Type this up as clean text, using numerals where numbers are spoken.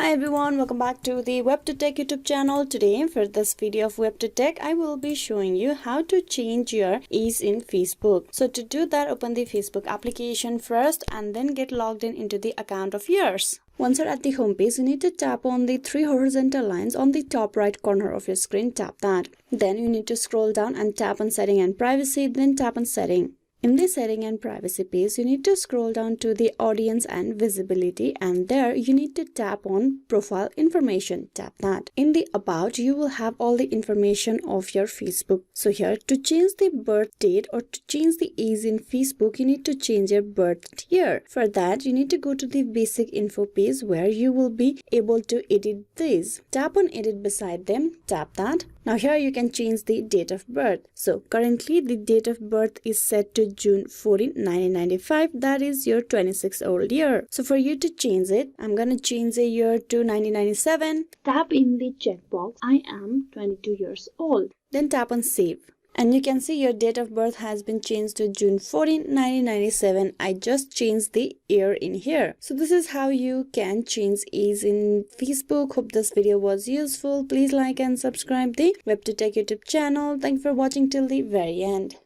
Hi everyone, welcome back to the WebToTech YouTube channel. Today for this video of WebToTech, I will be showing you how to change your age in Facebook. So to do that, open the Facebook application first and then get logged in into the account of yours. Once you're at the home page, you need to tap on the three horizontal lines on the top right corner of your screen. Tap that. Then you need to scroll down and tap on Setting and Privacy, then tap on Setting. In the Setting and Privacy page, you need to scroll down to the Audience and Visibility, and there you need to tap on Profile Information. Tap that. In the About, you will have all the information of your Facebook. So here, to change the birth date or to change the age in Facebook, you need to change your birth year. For that, you need to go to the Basic Info page where you will be able to edit these. Tap on Edit beside them. Tap that. Now here you can change the date of birth. So currently the date of birth is set to June 14, 1995. That is your 26-old year. So for you to change it, I'm gonna change the year to 1997. Tap in the checkbox, I am 22 years old. Then tap on Save. And you can see your date of birth has been changed to June 14, 1997. I just changed the year in here. So this is how you can change age in Facebook. Hope this video was useful. Please like and subscribe the WebToTech YouTube channel. Thank you for watching till the very end.